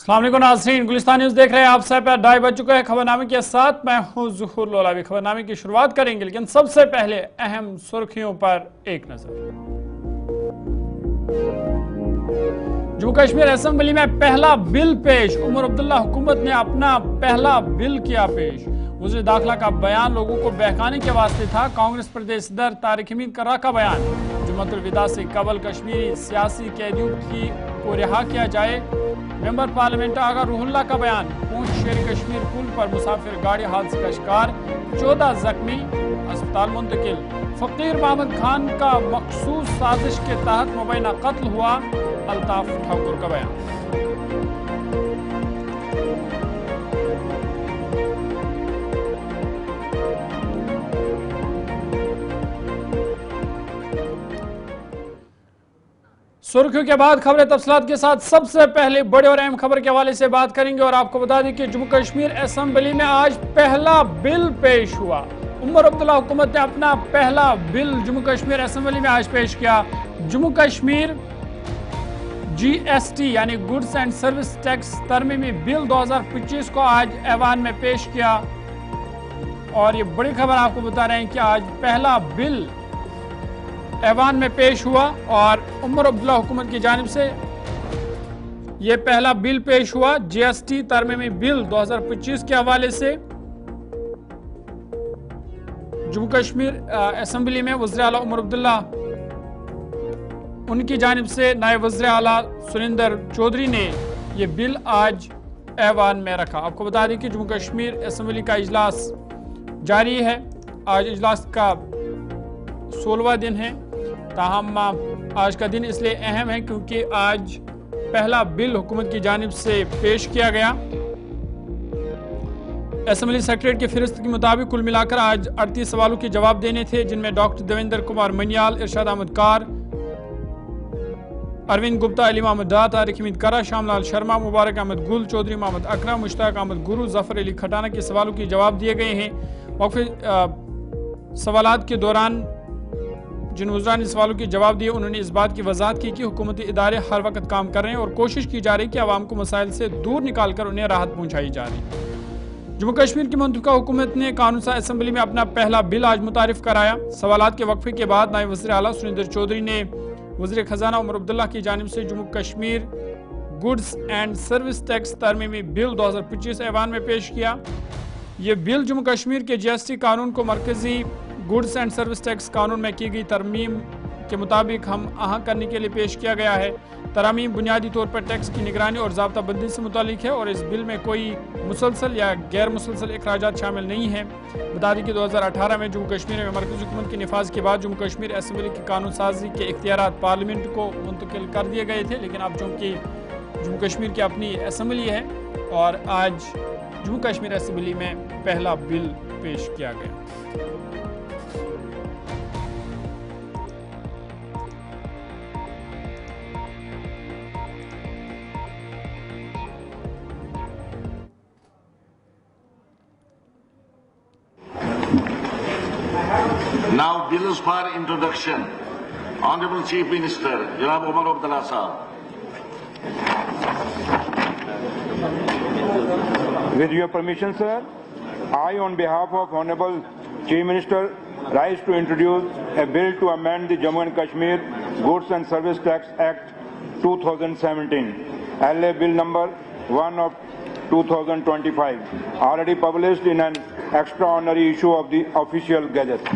अस्सलाम वालेकुम नाज़रीन, गुलिस्तान न्यूज़ देख रहे हैं आप। सब पर 2:30 बज चुका है। खबरनामे के साथ मैं हूं ज़ुहूर लोलावी। खबरनामे की शुरुआत करेंगे, लेकिन सबसे पहले अहम सुर्खियों पर एक नजर। जम्मू कश्मीर असेंबली में पहला बिल पेश। उमर अब्दुल्ला हुकूमत ने अपना पहला बिल किया पेश। वज़ीर दाखिला का बयान लोगों को बहकाने के वास्ते था। कांग्रेस प्रदेश सदर तारिक हमीद का रखा बयान। जुम्मतुल विदा से कबल कश्मीरी सियासी कैदियों को रिहा किया जाए। मेंबर पार्लियामेंट आगा रूहुल्ला का बयान। पूंछ शेर कश्मीर पुल पर मुसाफिर गाड़ी हादसे का शिकार, 14 जख्मी, अस्पताल मुंतकिल। फकीर मोहम्मद खान का मखसूस साजिश के तहत मुबैना कत्ल हुआ, अल्ताफ ठाकुर का बयान। सुर्खियों के बाद खबरें तफसीलात के साथ। सबसे पहले बड़े और अहम खबर के हवाले से बात करेंगे और आपको बता दें कि जम्मू कश्मीर असेंबली में आज पहला बिल पेश हुआ। उमर अब्दुल्ला हुकूमत ने अपना पहला बिल जम्मू कश्मीर असेंबली में आज पेश किया। जम्मू कश्मीर GST यानी गुड्स एंड सर्विस टैक्स तरमीमी बिल 2025 को आज ऐवान में पेश किया। और ये बड़ी खबर आपको बता रहे हैं कि आज पहला बिल ऐवान में पेश हुआ और उमर अब्दुल्ला हुकूमत की जानिब से ये पहला बिल पेश हुआ। GST तरमीमी बिल 2025 के हवाले से जम्मू कश्मीर असेंबली में वज़ीर आला उमर अब्दुल्ला, उनकी जानिब से नायब वज़ीर आला सुनिंदर चौधरी ने ये बिल आज ऐवान में रखा। आपको बता दें कि जम्मू कश्मीर असेंबली का इजलास जारी है। आज इजलास का 16वां दिन है। ताहम आज का दिन इसलिए अहम है क्योंकि आज पहला बिल हुकूमत की जानिब से पेश किया गया। असेंबली सेक्रेटरी की फहरिस्त के मुताबिक कुल मिलाकर आज 38 सवालों के जवाब देने थे, जिनमें डॉक्टर देवेंद्र कुमार मनियाल, इरशाद अहमद कार, अरविंद गुप्ता, अली मोहम्मद दार, तारिक हमीद करा, श्यामलाल शर्मा, मुबारक अहमद गुल, चौधरी मोहम्मद अकरम, मुश्ताक अहमद गुरु, जफर अली खटाना के सवालों के जवाब दिए गए हैं। वक्फे सवालात के दौरान जिन वज़रा ने सवालों के जवाब दिए, उन्होंने इस बात की वजाहत की कि हुकूमती इदारे हर वक्त काम कर रहे हैं और कोशिश की जा रही है कि आवाम को मसाइल से दूर निकाल कर उन्हें राहत पहुँचाई जा रही है। जम्मू कश्मीर की मुंतखब हुकूमत ने कानून साज असेंबली में अपना पहला बिल आज मुतारिफ कराया। सवालात के वक्फे के बाद नायब वज़ीर आला सुनिंदर चौधरी ने वज़ीर खजाना उमर अब्दुल्ला की जानिब से Jammu Kashmir goods and service tax तरमीमी बिल 2025 ऐवान में पेश किया। ये बिल जम्मू कश्मीर के GST कानून को मरकजी गुड्स एंड सर्विस टैक्स कानून में की गई तरमीम के मुताबिक हम आहंग करने के लिए पेश किया गया है। तरमीम बुनियादी तौर पर टैक्स की निगरानी और ज़ाब्ता बंदी से मुतालिक है और इस बिल में कोई मुसलसल या गैर मुसलसल अखराजात शामिल नहीं है। बता दें कि 2018 में जम्मू कश्मीर में मरकज़ी हुकूमत के निफाज के बाद जम्मू कश्मीर असेंबली की कानून साजी के इख्तियारात पार्लियामेंट को मुंतकिल कर दिए गए थे, लेकिन अब चूँकि जम्मू कश्मीर की अपनी असेंबली है और आज जम्मू कश्मीर असेंबली में पहला बिल पेश किया गया। Now bills for introduction. Honorable Chief Minister, Janab Umar Abdullah Sahab. With your permission, sir, I, on behalf of Honorable Chief Minister, rise to introduce a bill to amend the Jammu and Kashmir Goods and Service Tax Act 2017, LA Bill number 1 of 2025, already published in an extraordinary issue of the Official Gazette.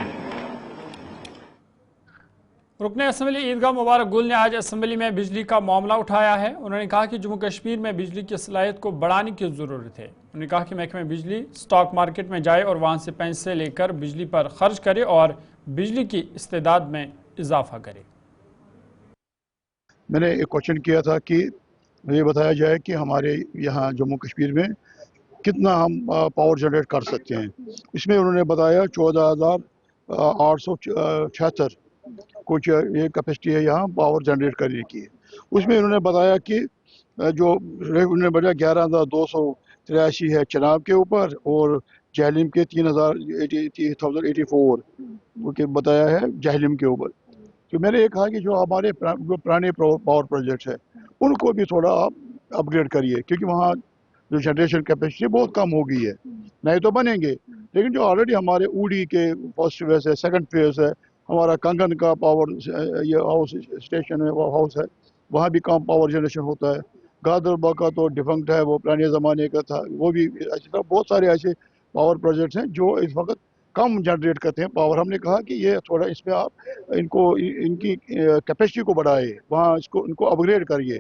रुकन assembly ईदगाह मुबारक गुल ने आज assembly में बिजली का मामला उठाया है। उन्होंने कहा कि जम्मू कश्मीर में बिजली की सलाहियत को बढ़ाने की ज़रूरत है। उन्होंने कहा कि महकमे बिजली स्टॉक मार्केट में जाए और वहाँ से पैसे लेकर बिजली पर खर्च करे और बिजली की इस्तेदाद में इजाफा करे। मैंने एक क्वेश्चन किया था कि मुझे बताया जाए कि हमारे यहाँ जम्मू कश्मीर में कितना हम पावर जनरेट कर सकते हैं। इसमें उन्होंने बताया 14,876 कुछ ये कैपेसिटी है यहाँ पावर जनरेट करने की। उसमें उन्होंने बताया कि जो उन्होंने बताया 11,283 है चनाब के ऊपर और जहलिम के 3,084 बताया है जहलिम के ऊपर। तो मैंने ये कहा कि जो हमारे पुराने पावर प्रोजेक्ट्स हैं उनको भी थोड़ा आप अपग्रेड करिए, क्योंकि वहाँ जो जनरेशन कैपेसिटी बहुत कम हो गई है। नए तो बनेंगे, लेकिन जो ऑलरेडी हमारे ऊडी के फर्स्ट फेज है, सेकंड फेज है, हमारा कंगन का पावर ये हाउस स्टेशन है, वो हाउस है, वहाँ भी कम पावर जनरेशन होता है। गादरबा का तो डिफंक्ट है, वो पुराने ज़माने का था, वो भी बहुत सारे ऐसे पावर प्रोजेक्ट्स हैं जो इस वक्त कम जनरेट करते हैं पावर। हमने कहा कि ये थोड़ा इसमें आप इनकी कैपेसिटी को बढ़ाए, वहाँ इनको अपग्रेड करिए,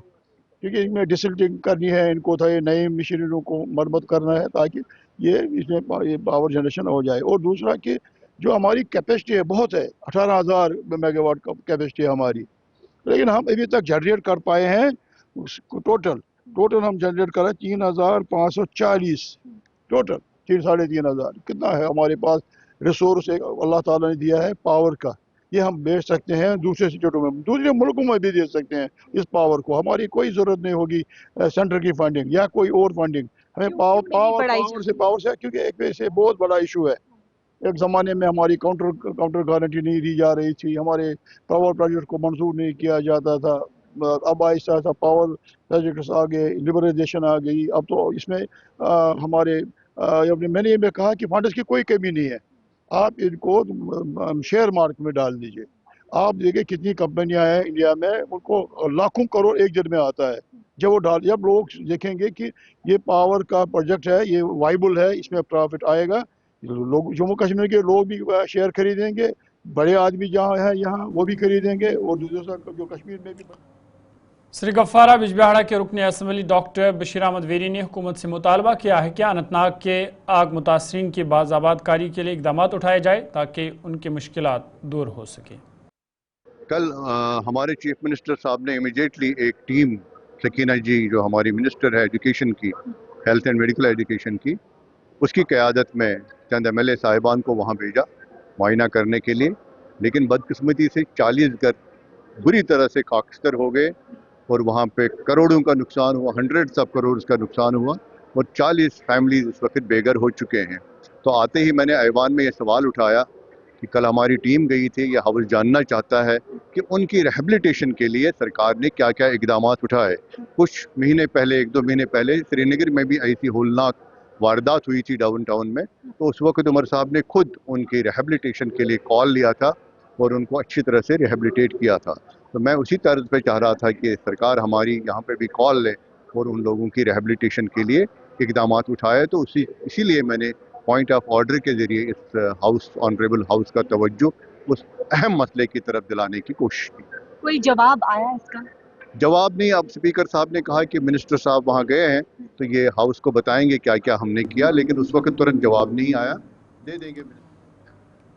क्योंकि इनमें डिसिल्टिंग करनी है, इनको था ये नई मशीनरियों को मरम्मत करना है ताकि इसमें ये पावर जनरेशन हो जाए। और दूसरा कि जो हमारी कैपेसिटी है बहुत है, 18,000 मेगावाट का कैपेसिटी है हमारी, लेकिन हम अभी तक जनरेट कर पाए हैं टोटल हम जनरेट कर रहे हैं 3,540 टोटल, 3,500 कितना है हमारे पास रिसोर्स अल्लाह ताला ने दिया है पावर का। ये हम बेच सकते हैं दूसरे स्टेटों में, दूसरे मुल्कों में भी दे सकते हैं इस पावर को। हमारी कोई ज़रूरत नहीं होगी सेंटर की फंडिंग या कोई और फंडिंग, हमें पावर से क्योंकि एक वैसे बहुत बड़ा इशू है। एक ज़माने में हमारी काउंटर गारंटी नहीं दी जा रही थी, हमारे पावर प्रोजेक्ट को मंजूर नहीं किया जाता था। अब आहिस्ता आहिस्ता पावर प्रोजेक्ट्स आ गए, लिबरलाइजेशन आ गई। अब तो इसमें हमारे मैंने ये कहा कि फंड्स की कोई कमी नहीं है, आप इनको शेयर मार्केट में डाल दीजिए। आप देखिए कितनी कंपनियां हैं इंडिया में, उनको लाखों करोड़ एक दिन में आता है। जब लोग देखेंगे कि ये पावर का प्रोजेक्ट है, ये वाइबल है, इसमें प्रॉफिट आएगा, लोग जम्मू कश्मीर के लोग भी शेयर खरीदेंगे, बड़े आदमी जहाँ हैं यहाँ वो भी खरीदेंगे, और दूसरा जो कश्मीर में भी। श्री गफ्फारा बिजबिहाड़ा के रुकन असम्बली डॉक्टर बशीर अहमद वेरी ने हुकूमत से मुतालबा किया है कि अनंतनाग के आग मुतासरीन की बाज़ाबादकारी के लिए इकदाम उठाए जाए ताकि उनकी मुश्किलात दूर हो सके। कल हमारे चीफ मिनिस्टर साहब ने इमीडिएटली एक टीम, सकीना जी जो हमारी मिनिस्टर है एजुकेशन की, हेल्थ एंड मेडिकल एजुकेशन की, उसकी क़यादत में चंद MLA साहिबान को वहाँ भेजा मुआयना करने के लिए। लेकिन बदकिस्मती से 40 घर बुरी तरह से खाकस्तर हो गए और वहाँ पे करोड़ों का नुकसान हुआ, हंड्रेड्स ऑफ करोड़ का नुकसान हुआ और 40 फैमिलीज इस वक्त बेघर हो चुके हैं। तो आते ही मैंने ऐवान में ये सवाल उठाया कि कल हमारी टीम गई थी, यह हाउस जानना चाहता है कि उनकी रिहेबिलिटेशन के लिए सरकार ने क्या क्या इकदाम उठाए। कुछ महीने पहले, 1-2 महीने पहले श्रीनगर में भी ऐसी होलनाक वारदात हुई थी डाउन टाउन में, तो उस वक्त उमर साहब ने खुद उनकी रिहेबिलिटेशन के लिए कॉल लिया था और उनको अच्छी तरह से रिहेबिलिटेट किया था। तो मैं उसी तर्ज पे चाह रहा था कि सरकार हमारी यहाँ पे भी कॉल ले और उन लोगों की रिहेबिलिटेशन के लिए इकदाम उठाए। तो इसीलिए मैंने पॉइंट ऑफ ऑर्डर के ज़रिए इस हाउस, ऑनरेबल हाउस का तवज्जो उस अहम मसले की तरफ दिलाने की कोशिश की। कोई जवाब आया इसका? जवाब नहीं। अब स्पीकर साहब ने कहा कि मिनिस्टर साहब वहाँ गए हैं तो ये हाउस को बताएंगे क्या क्या हमने किया, लेकिन उस वक्त तुरंत जवाब नहीं आया। दे देंगे।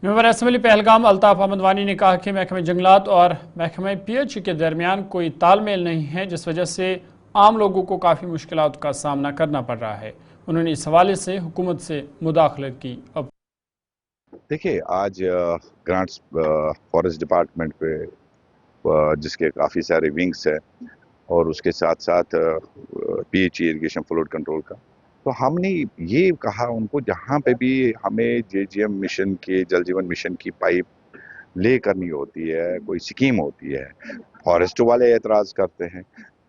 मेंबर असम्बली पहलगाम अल्ताफ अहमद वानी ने कहा कि महकमे जंगलात और महकमे PH के दरमियान कोई तालमेल नहीं है, जिस वजह से आम लोगों को काफ़ी मुश्किलात का सामना करना पड़ रहा है। उन्होंने इस हवाले से हुकूमत से मुदाखलत की। अब देखिए, आज ग्रांट्स फॉरेस्ट डिपार्टमेंट पे जिसके काफ़ी सारे विंग्स है और उसके साथ साथ PH इरिगेशन फ्लोड कंट्रोल का, तो हमने ये कहा उनको जहाँ पे भी हमें JGM मिशन के, जल जीवन मिशन की पाइप ले करनी होती है, कोई स्कीम होती है, फॉरेस्ट वाले एतराज़ करते हैं,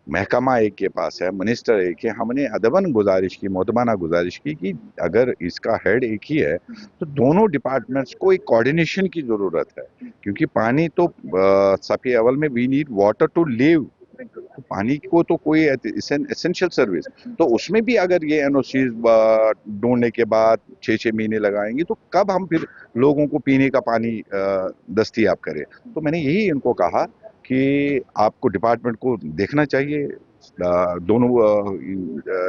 महकमा एक के पास है, मिनिस्टर एक है। हमने अदबन गुजारिश की, मोतबाना गुजारिश की कि अगर इसका हेड एक ही है तो दोनों डिपार्टमेंट्स को एक कोऑर्डिनेशन की ज़रूरत है, क्योंकि पानी तो सबसे अव्वल में we need water to live, तो पानी को तो कोई एसेंशियल सर्विस, तो उसमें भी अगर ये NOCs ढूंढने के बाद 6-6 महीने लगाएंगे तो कब हम फिर लोगों को पीने का पानी दस्तयाब करें। तो मैंने यही इनको कहा कि आपको डिपार्टमेंट को देखना चाहिए, दोनों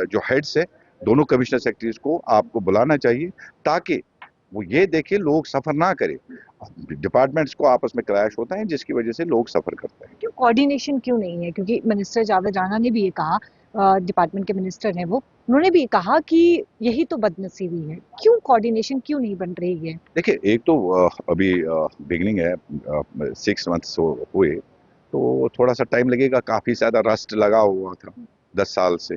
जो हेड्स है, दोनों कमिश्नर सेक्रेटरीज को आपको बुलाना चाहिए ताकि वो ये देखे लोग सफ़र ना करें। डिपार्टमेंट्स को आपस में क्रैश होता है जिसकी वजह से लोग सफ़र करते हैं। क्यों कोऑर्डिनेशन क्यों नहीं है? क्योंकि मिनिस्टर जावेद राणा ने भी ये कहा, डिपार्टमेंट के मिनिस्टर हैं वो, उन्होंने भी कहा कि यही तो बदनसीबी है। क्यों कोऑर्डिनेशन क्यों नहीं बन रही है? देखिए, एक तो अभी बिगनिंग है, 6 मंथ्स हुए, तो थोड़ा सा टाइम लगेगा। काफ़ी ज़्यादा रस्ट लगा हुआ था 10 साल से,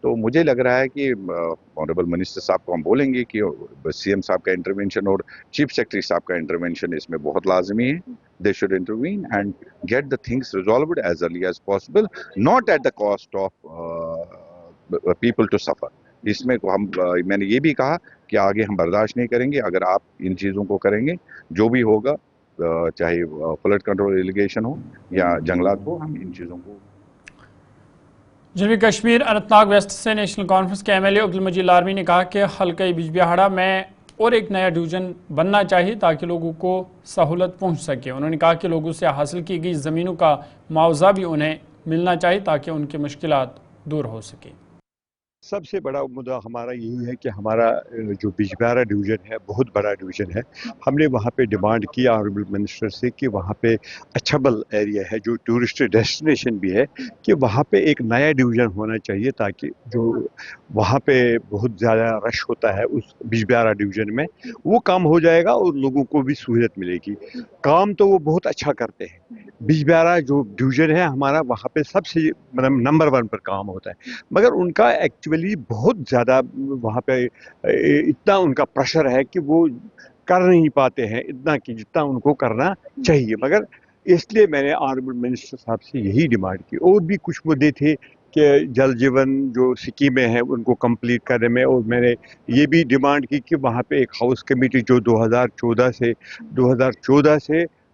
तो मुझे लग रहा है कि ऑनरेबल मिनिस्टर साहब को हम बोलेंगे कि CM साहब का इंटरवेंशन और चीफ सेक्रेटरी साहब का इंटरवेंशन इसमें बहुत लाजमी है। They should intervene and get the things resolved as early as possible, not at the cost of people to suffer. इसमें मैंने ये भी कहा कि आगे हम बर्दाश्त नहीं करेंगे अगर आप इन चीज़ों को करेंगे, जो भी होगा, चाहे फ्लड कंट्रोल इरिगेशन हो या जंगलात हो, हम इन चीज़ों को। जनूबी कश्मीर अनंतनाग वेस्ट से नेशनल कॉन्फ्रेंस के एमएलए अब्दुल मजीद लारमी ने कहा कि हल्का बिजबिहाड़ा में और एक नया डिवीज़न बनना चाहिए ताकि लोगों को सहूलत पहुंच सके। उन्होंने कहा कि लोगों से हासिल की गई ज़मीनों का मुआवजा भी उन्हें मिलना चाहिए ताकि उनकी मुश्किलात दूर हो सके। सबसे बड़ा मुद्दा हमारा यही है कि हमारा जो बिजबिहाड़ा डिवीज़न है बहुत बड़ा डिवीज़न है। हमने वहाँ पे डिमांड की ऑनरेबल मिनिस्टर से कि वहाँ पे अच्छबल एरिया है जो टूरिस्ट डेस्टिनेशन भी है कि वहाँ पे एक नया डिवीज़न होना चाहिए ताकि जो वहाँ पे बहुत ज़्यादा रश होता है उस बिजबिहाड़ा डिवीज़न में वो कम हो जाएगा और लोगों को भी सहूलियत मिलेगी। काम तो वो बहुत अच्छा करते हैं। बिजबिहाड़ा जो डिवीज़न है हमारा वहाँ पे सबसे मतलब नंबर 1 पर काम होता है, मगर उनका एक्चुअली बहुत ज़्यादा वहाँ पे इतना उनका प्रेशर है कि वो कर नहीं पाते हैं इतना कि जितना उनको करना चाहिए। मगर इसलिए मैंने ऑनरेबल मिनिस्टर साहब से यही डिमांड की। और भी कुछ मुद्दे थे कि जल जीवन जो स्कीमें हैं उनको कंप्लीट करने में, और मैंने ये भी डिमांड की कि वहाँ पे एक हाउस कमेटी जो 2014 से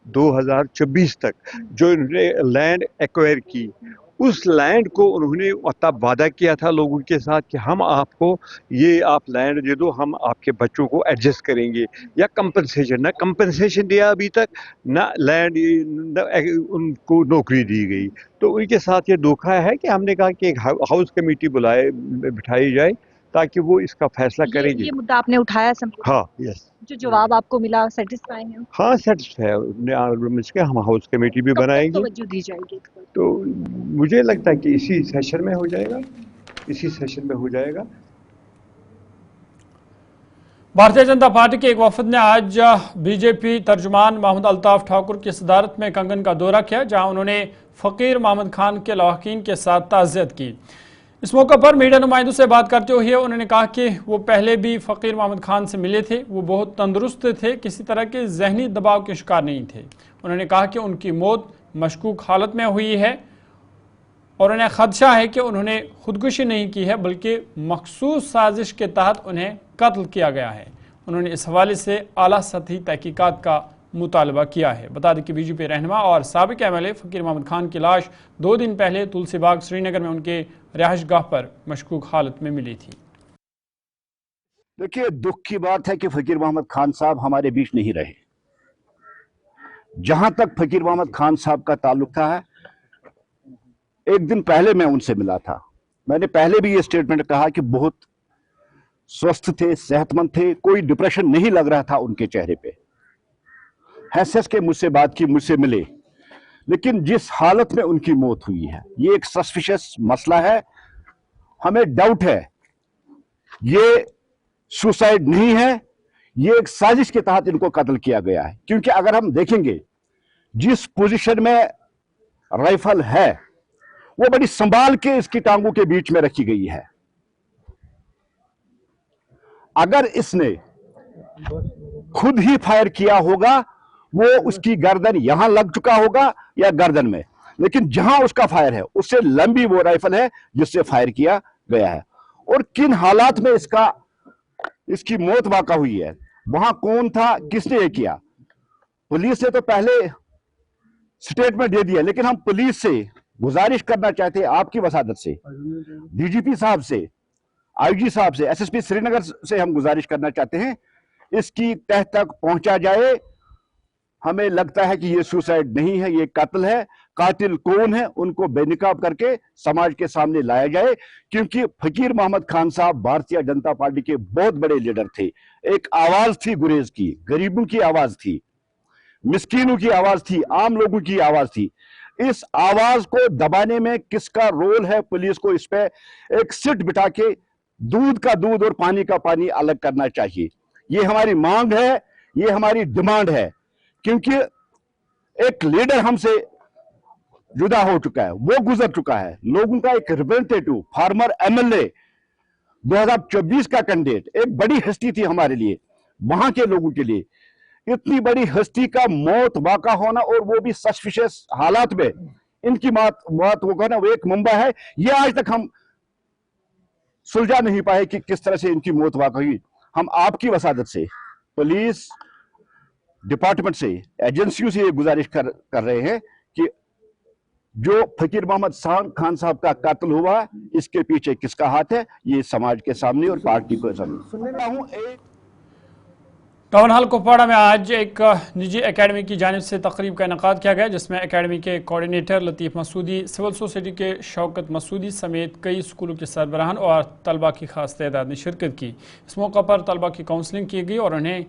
2024 तक जो इन्होंने लैंड एक्वायर की, उस लैंड को उन्होंने तब वादा किया था लोगों के साथ कि हम आपको ये आप लैंड दे दो, हम आपके बच्चों को एडजस्ट करेंगे या कंपनसेशन दिया अभी तक, ना लैंड उनको नौकरी दी गई। तो उनके साथ ये धोखा है कि हमने कहा कि एक हाउस कमेटी बिठाई जाए ताकि वो इसका फैसला करेंगे। ये मुद्दा आपने उठाया हाँ, यस। जो जवाब आपको मिला सेटिस्फाई है? हाँ, सेटिस्फाई है। हम हाउस कमेटी भी बनाएंगे। तवज्जो दी जाएगी? तो मुझे लगता है कि इसी सेशन में हो जाएगा। भारतीय जनता पार्टी के एक वफद ने आज बीजेपी तर्जुमान मोहम्मद अल्ताफ ठाकुर की सदारत में कंगन का दौरा किया, जहां उन्होंने फ़कीर मोहम्मद खान के लवाकिन के साथ ताज़ियत की। इस मौके पर मीडिया नुमाइंदों से बात करते हुए उन्होंने कहा कि वो पहले भी फ़कीर मोहम्मद खान से मिले थे, वो बहुत तंदुरुस्त थे, किसी तरह के जहनी दबाव के शिकार नहीं थे। उन्होंने कहा कि उनकी मौत मशकूक हालत में हुई है और उन्हें खदशा है कि उन्होंने खुदकुशी नहीं की है बल्कि मखसूस साजिश के तहत उन्हें कत्ल किया गया है। उन्होंने इस हवाले से आला सतही तहकीकात का मुतालबा किया है। बता दें कि बीजेपी रहनुमा और साबिक एमएलए फ़कीर मोहम्मद खान की लाश 2 दिन पहले तुलसी बाग श्रीनगर में उनके रिहाइश गाह पर मशकूक हालत में मिली थी। देखिए, दुख की बात है कि फ़कीर मोहम्मद खान साहब हमारे बीच नहीं रहे। जहां तक फ़कीर मोहम्मद खान साहब का ताल्लुक था, एक दिन पहले मैं उनसे मिला था। मैंने पहले भी ये स्टेटमेंट कहा कि बहुत स्वस्थ थे, सेहतमंद थे, कोई डिप्रेशन नहीं लग रहा था उनके चेहरे पे। हैसियत के मुझसे बात की, मुझसे मिले, लेकिन जिस हालत में उनकी मौत हुई है ये एक सस्पिशियस मसला है। हमें डाउट है ये सुसाइड नहीं है, ये एक साजिश के तहत इनको कत्ल किया गया है। क्योंकि अगर हम देखेंगे जिस पोजीशन में राइफल है वो बड़ी संभाल के इसकी टांगों के बीच में रखी गई है। अगर इसने खुद ही फायर किया होगा वो उसकी गर्दन यहां लग चुका होगा या गर्दन में, लेकिन जहां उसका फायर है उससे लंबी वो राइफल है जिससे फायर किया गया है। और किन हालात में इसकी मौत वाक़ा हुई है, वहां कौन था, किसने ये किया। पुलिस ने तो पहले स्टेटमेंट दे दिया, लेकिन हम पुलिस से गुजारिश करना चाहते हैं, आपकी वसादत से, डीजीपी साहब से, आईजी साहब से, एसएसपी श्रीनगर से हम गुजारिश करना चाहते हैं इसकी तह तक पहुंचा जाए। हमें लगता है कि ये सुसाइड नहीं है, ये कत्ल है। कातिल कौन है उनको बेनकाब करके समाज के सामने लाया जाए, क्योंकि फ़कीर मोहम्मद खान साहब भारतीय जनता पार्टी के बहुत बड़े लीडर थे। एक आवाज थी गुरेज की, गरीबों की आवाज थी, मिस्कीनों की आवाज थी, आम लोगों की आवाज थी। इस आवाज को दबाने में किसका रोल है, पुलिस को इस पे एक सिट बिठा के दूध का दूध और पानी का पानी अलग करना चाहिए। ये हमारी मांग है, ये हमारी डिमांड है, क्योंकि एक लीडर हमसे जुदा हो चुका है, वो गुजर चुका है। लोगों का एक रिप्रेजेंटेटिव, फार्मर एमएलए, 2024 का कैंडिडेट, एक बड़ी हस्ती थी हमारे लिए, वहां के लोगों के लिए। इतनी बड़ी हस्ती का मौत वाक़ा होना और वो भी सस्पिशियस हालात में, इनकी मौत होगा ना, वो एक मुंबा है। ये आज तक हम सुलझा नहीं पाए कि किस तरह से इनकी मौत वाकई हुई। हम आपकी वसादत से, पुलिस डिपार्टमेंट से, एजेंसियों से ये गुजारिश कर रहे हैं कि जो फकीर मोहम्मद खान साहब का कत्ल हुआ, इसके पीछे किसका हाथ है, ये समाज के सामने और पार्टी के सामने। टाउन हॉल कुपवाड़ा में आज एक निजी एकेडमी की जानिब से तकरीब का इनेकाद किया गया, जिसमें एकेडमी के कोऑर्डिनेटर लतीफ़ मसूदी, सिविल सोसाइटी के शौकत मसूदी समेत कई स्कूलों के सरबराहान और तलबा की खास तादाद ने शिरकत की। इस मौके पर तलबा की काउंसलिंग की गई और उन्हें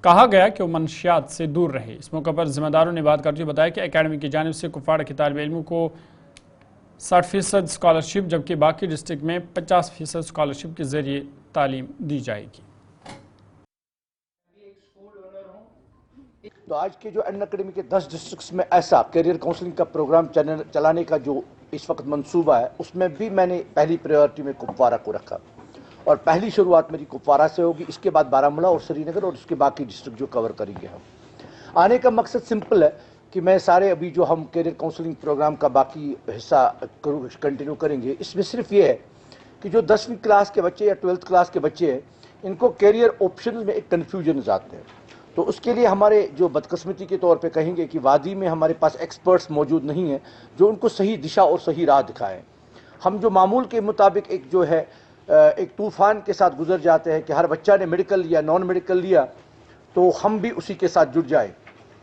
कहा गया कि वो मनशियात से दूर रहे। इस मौके पर जिम्मेदारों ने बात करते हुए बताया कि एकेडमी की जानिब से कुपवाड़ा के तालिब इल्मों को 60% स्कॉलरशिप, जबकि बाकी डिस्ट्रिक्ट में 50% स्कॉलरशिप के जरिए तालीम दी जाएगी। तो आज के जो अन अकेडमी के 10 डिस्ट्रिक्ट्स में ऐसा करियर काउंसलिंग का प्रोग्राम चलाने का जो इस वक्त मंसूबा है, उसमें भी मैंने पहली प्रायोरिटी में कुपवाड़ा को रखा और पहली शुरुआत मेरी कुपवाड़ा से होगी, इसके बाद बारामूला और श्रीनगर और उसके बाकी डिस्ट्रिक्ट जो कवर करेंगे हम। आने का मकसद सिंपल है कि मैं सारे अभी जो हम करियर काउंसलिंग प्रोग्राम का बाकी हिस्सा कंटिन्यू करेंगे, इसमें सिर्फ ये है कि जो 10वीं क्लास के बच्चे या 12th क्लास के बच्चे हैं, इनको करियर ऑप्शन में एक कन्फ्यूजन आते हैं। तो उसके लिए हमारे जो बदकिस्मती के तौर पे कहेंगे कि वादी में हमारे पास एक्सपर्ट्स मौजूद नहीं हैं जो उनको सही दिशा और सही राह दिखाएं। हम जो मामूल के मुताबिक एक जो है एक तूफ़ान के साथ गुजर जाते हैं कि हर बच्चा ने मेडिकल लिया, नॉन मेडिकल लिया, तो हम भी उसी के साथ जुड़ जाएं।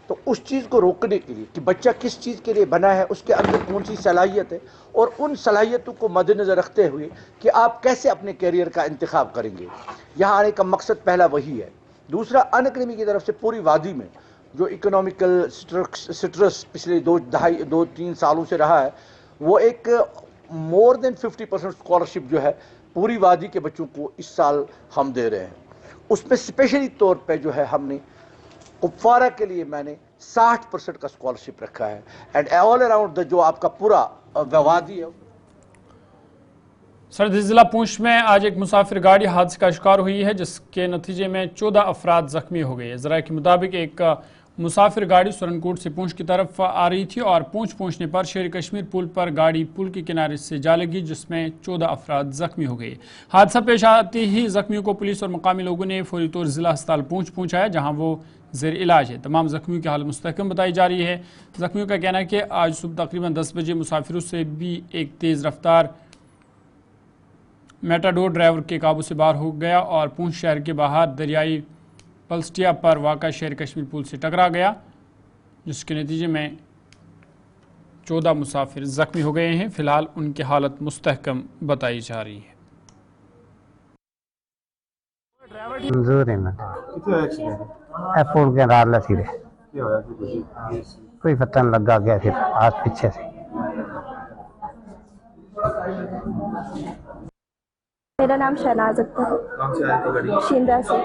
तो उस चीज़ को रोकने के लिए कि बच्चा किस चीज़ के लिए बना है, उसके अंदर कौन सी सलाहियत है, और उन सलाहियतों को मद्देनज़र रखते हुए कि आप कैसे अपने कैरियर का इंतखाब करेंगे, यहाँ आने का मकसद पहला वही है। दूसरा, अन अकेडमी की तरफ से पूरी वादी में जो इकोनॉमिकल स्ट्रेस पिछले 2-3 सालों से रहा है, वो एक मोर देन 50% स्कॉलरशिप जो है पूरी वादी के बच्चों को इस साल हम दे रहे हैं। उसमें स्पेशली तौर पे जो है हमने कुपवाड़ा के लिए मैंने 60% का स्कॉलरशिप रखा है एंड ऑल अराउंड जो आपका पूरा वादी है। सरहदी जिला पूंछ में आज एक मुसाफिर गाड़ी हादसे का शिकार हुई है, जिसके नतीजे में 14 अफराद जख्मी हो गए। ज़राए के मुताबिक एक मुसाफिर गाड़ी सुरनकोट से पूंछ की तरफ आ रही थी और पूंछ पहुंचने पर शेर कश्मीर पुल पर गाड़ी पुल के किनारे से जा लगी, जिसमें 14 अफराद जख्मी हो गए। हादसा पेश आते ही जख्मियों को पुलिस और मकामी लोगों ने फौरी तौर जिला अस्पताल पूंछ पहुंचाया, जहां वो ज़ेर इलाज है। तमाम जख्मियों की हालत मुस्तहकम बताई जा रही है। जख्मियों का कहना है कि आज सुबह तकरीबन 10 बजे मुसाफिरों से भी एक तेज़ रफ्तार मेटाडोर ड्राइवर के काबू से बाहर हो गया और पूंछ शहर के बाहर दरियाई पलस्टिया पर वाक़ा शेर कश्मीर पुल से टकरा गया, जिसके नतीजे में 14 मुसाफिर ज़ख्मी हो गए हैं। फ़िलहाल उनकी हालत मुस्तहकम बताई जा रही है। कोई पता नहीं लगा गया, फिर आज पीछे से। मेरा नाम शहनाज अख्तर, शिंदा से।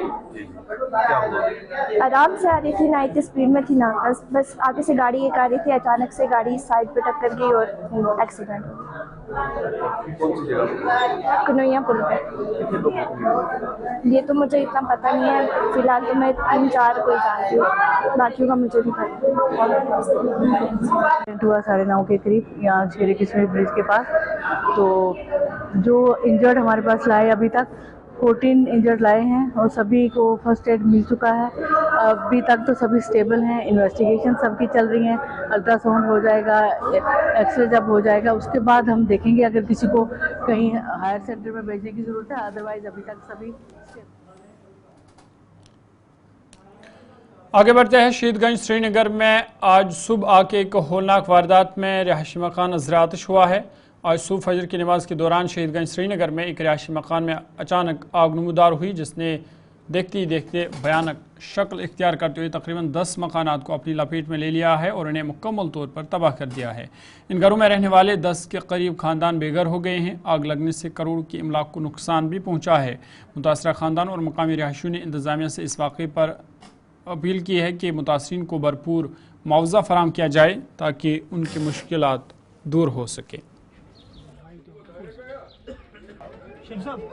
आराम से आ रही थी, ना इतनी स्पीड में थी ना, बस आगे से गाड़ी एक आ रही थी, अचानक से गाड़ी साइड पे टक्कर गई और एक्सीडेंट हो गया कन्हैया पुल पे। ये तो मुझे इतना पता नहीं है, फिलहाल तो मैं 3-4 को जानती हूँ, बाकियों का मुझे नहीं पता। हुआ 9:30 के करीब यहाँ शेर कश्मीर ब्रिज के पास। तो जो इंजर्ड हमारे पास लाए अभी तक 14 इंजर्ड लाए हैं और सभी को फर्स्ट एड मिल चुका है। अभी तक तो सभी स्टेबल हैं, इन्वेस्टिगेशन सबकी चल रही हैं, अल्ट्रासाउंड हो जाएगा, एक्सरे जब हो जाएगा उसके बाद हम देखेंगे अगर किसी को कहीं हायर सेंटर में भेजने की ज़रूरत है, अदरवाइज अभी तक सभी। आगे बढ़ते हैं। शहीदगंज श्रीनगर में आज सुबह आके एक होलनाक वारदात में रिहायशी मकान नजर आतिश हुआ है। आज सुबह फजर की नमाज के दौरान शहीदगंज श्रीनगर में एक रिहायशी मकान में अचानक आग नमूदार हुई, जिसने देखते ही देखते भयानक शक्ल इख्तियार करते हुए तकरीबन 10 मकानात को अपनी लपेट में ले लिया है और इन्हें मुकम्मल तौर पर तबाह कर दिया है। इन घरों में रहने वाले 10 के करीब ख़ानदान बेघर हो गए हैं। आग लगने से करोड़ की इमलाक को नुकसान भी पहुँचा है। मुतासरा ख़ानदान और मकामी रिहायशियों ने इंतज़ामिया से इस वाक़े पर अपील की है कि मुतासरीन को भरपूर मुआवजा फराहम किया जाए ताकि उनकी मुश्किलात दूर हो सके।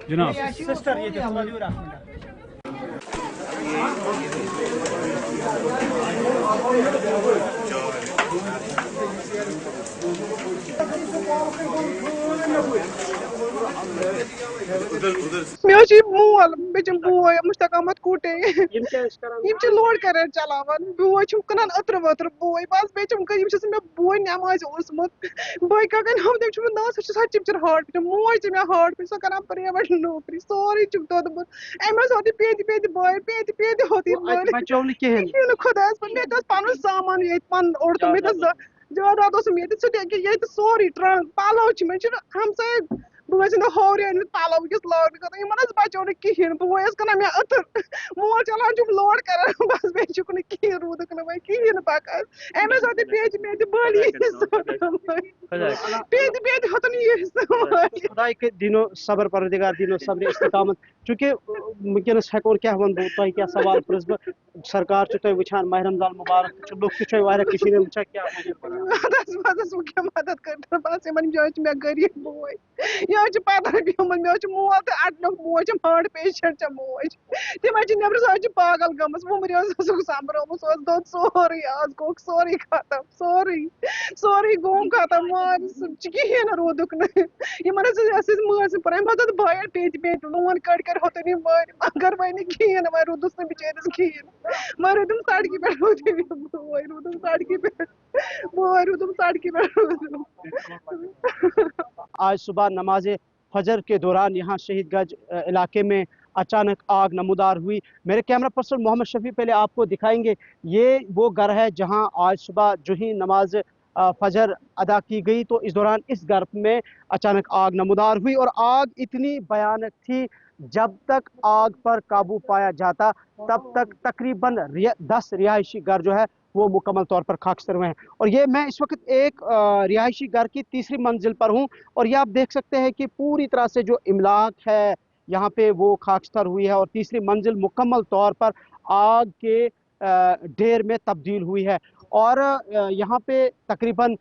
जनाब सिस्टर ये مول بوے مشتاق احمد کوٹے لوڈ کران چلاوان بوے کنان اتر وتر بوے بس بیچ بوے نماز اوسمت بھائی ککن ہم تم نا سا چپچر ہاٹ موج تے ہاٹ پہ سو کران پریویٹ نوکری سوری دودمت امس ہوتی پیت پیت بھائی پیت پیت ہوتی خدا پن سامان یہ پن اوڑ تم جائیداد یہ سوری ٹرنک پلو ہمسائے بوے سند ہور پلو ونکس لاگنے خاطر بچو نا کہین بوے کنا مے اتر مول چلان لوڈ کران بس بیچ کہین رودک نا کہین پکان امس ہوتی پیت پیت بڑی پیت پیت ہوتن یہ خدا کے دینو صبر پروردگار دینو صبر استقامت چونکہ ونکس ہیکو کیا ون تہ کیا سوال پرس بہ سرکار چھ تہ وچھان ماہ رمضان مبارک لوگ تہ واریاہ کشیر وچھان کیا مدد کر بس ان جائیں مے غریب بوے یہ پتہ پیومت مے مول تو اٹنک موج ہارٹ پیشنٹ موج تم نبر سا پاگل گمس ومر سمبرومت سو دود سوری آج گو سوری ختم سوری سوری گوم ختم مار کہین رودک نا ماض پہ پتہ بھائی پیت پیت لون کڑ کر ہوتے مار مگر وی کہین وی رودس نا بچارس کہین وی رودم سڑکی پہ وی رودم سڑکی پہ وی رودم سڑکی پہ آج صبح نماز فجر کے دوران یہاں شہید گنج علاقے میں اچانک آگ نمودار ہوئی. میرے کیمرہ پرسن محمد شفیع پہلے آپ کو دکھائیں گے. یہ وہ گھر ہے جہاں آج صبح جو ہی نماز فجر ادا کی گئی تو اس دوران اس گھر میں اچانک آگ نمودار ہوئی اور آگ اتنی بھیانک تھی جب تک آگ پر قابو پایا جاتا تب تک تقریباً 10 رہائشی گھر جو ہے وہ مکمل طور پر خاکستر ہوئے ہیں. اور یہ میں اس وقت ایک رہائشی گھر کی تیسری منزل پر ہوں اور یہ آپ دیکھ سکتے ہیں کہ پوری طرح سے جو املاک ہے یہاں پہ وہ خاکستر ہوئی ہے اور تیسری منزل مکمل طور پر آگ کے ڈھیر میں تبدیل ہوئی ہے اور یہاں پہ تقریباً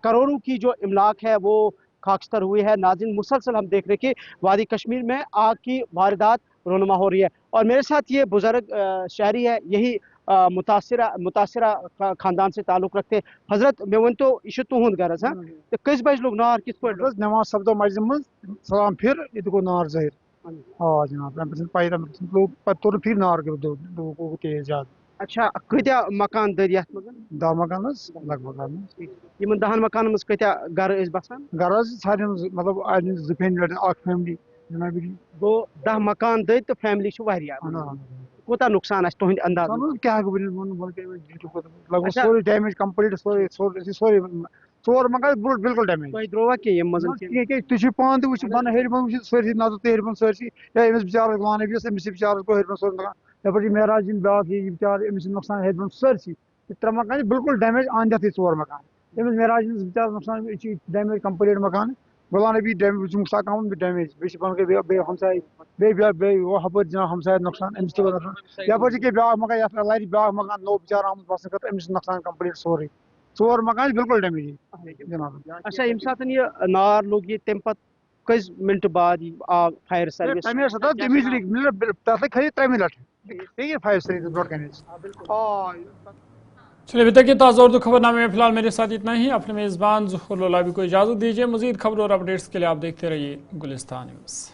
کروڑوں کی جو املاک ہے وہ خاکستر ہوئی ہے. ناظرین مسلسل ہم دیکھ رہے کہ وادی کشمیر میں آگ کی واردات رونما ہو رہی ہے اور میرے ساتھ یہ بزرگ شہری ہے یہی متاثرہ خاندان سے تعلق رکھتے. حضرت میں ون تو یہ تہد گھر ہاں تو کس بج لوگ نار کت پہ نماز سپدو مسجد من سلام پھر یہ گو نار ظاہر. ہاں جناب پائی لوگ پتہ تور پھر نار گو تیز زیادہ. اچھا کتیا مکان دٔدۍ یتھ منٛز 10 مکان لگ بھگ یمن 10 مکانن منٛز کتیا گھر ٲسۍ بسان گھر سارے مطلب زٕ فیملی اکھ فیملی جناب گو 10 مکان دٔدۍ تہٕ فیملی چھِ واریاہ. کوتاہ نقصان آسہِ تُہنٛدِ انداز کیا لگ بھگ سورُے ڈیمیج کمپلیٹ سورُے 4 مکان بالکل ڈیمیج. تۄہہِ درٛوا کینٛہہ ییٚمہِ منٛز تُہۍ چھِو پانہٕ تہِ وٕچھِو بۄنہٕ ہیٚرِ بۄن وٕچھِو سٲرسٕے نظر تہِ ہیٚرِ بۄن سٲرسٕے یا أمِس بِچارَس وانہٕ بیٚیِس أمِس بِچارَس گوٚو ہیٚرِ بۄن سورُے نۄقصان. یَپٲرۍ چھِ معراج جِن بیٛاکھ یہِ بِچارٕ أمِس چھِ نۄقصان ہیٚرِ بۄن سٲرسٕے. 3 مکان چھِ بالکل ڈیمیج آنٛدٮ۪تھٕے 4 مکان. أمِس معراج جِنَس بِچارَس نۄقصان یہِ چھِ ڈیمیج کمپلیٹ مکان. غلام نبی ڈیمیج مشتاق احمد ڈیمیج بیٚیہِ چھِ بۄنہٕ کَنۍ بیٚیہِ ہمساے بیٚیہِ ہُپٲرۍ جناب ہمسایَس نۄقصان أمِس تہِ گوٚو نۄقصان. یَپٲرۍ چھِ کینٛہہ بیٛاکھ مکان یَتھ لَرِ بیٛاکھ مکان نوٚو بِچارٕ آمُت بسنہٕ خٲطرٕ أمِس چھِ نۄقصان کمپلیٹ سورُے. 4 مکان چھِ بالکل ڈیمیج جناب. اچھا ییٚمہِ ساتہٕ یہِ نار لوٚگ یہِ تَمہِ پتہٕ کٔژِ مِنٹہٕ بعد یہِ آو فایر سٔروِس تَمے ساتہٕ اِمیٖڈیٹلی تَتھ لٔگۍ خٲلی 3 مِنٹ بیٚیہِ فایر سٔروِس برونٛٹھ کَنہِ حظ. چلیے ابھی تک یہ تازہ اردو خبر نامے میں فی الحال میرے ساتھ اتنا ہی. اپنے میزبان ظہور لولابی کو اجازت دیجیے. مزید خبروں اور اپڈیٹس کے لیے آپ دیکھتے رہیے گلستان نیوز.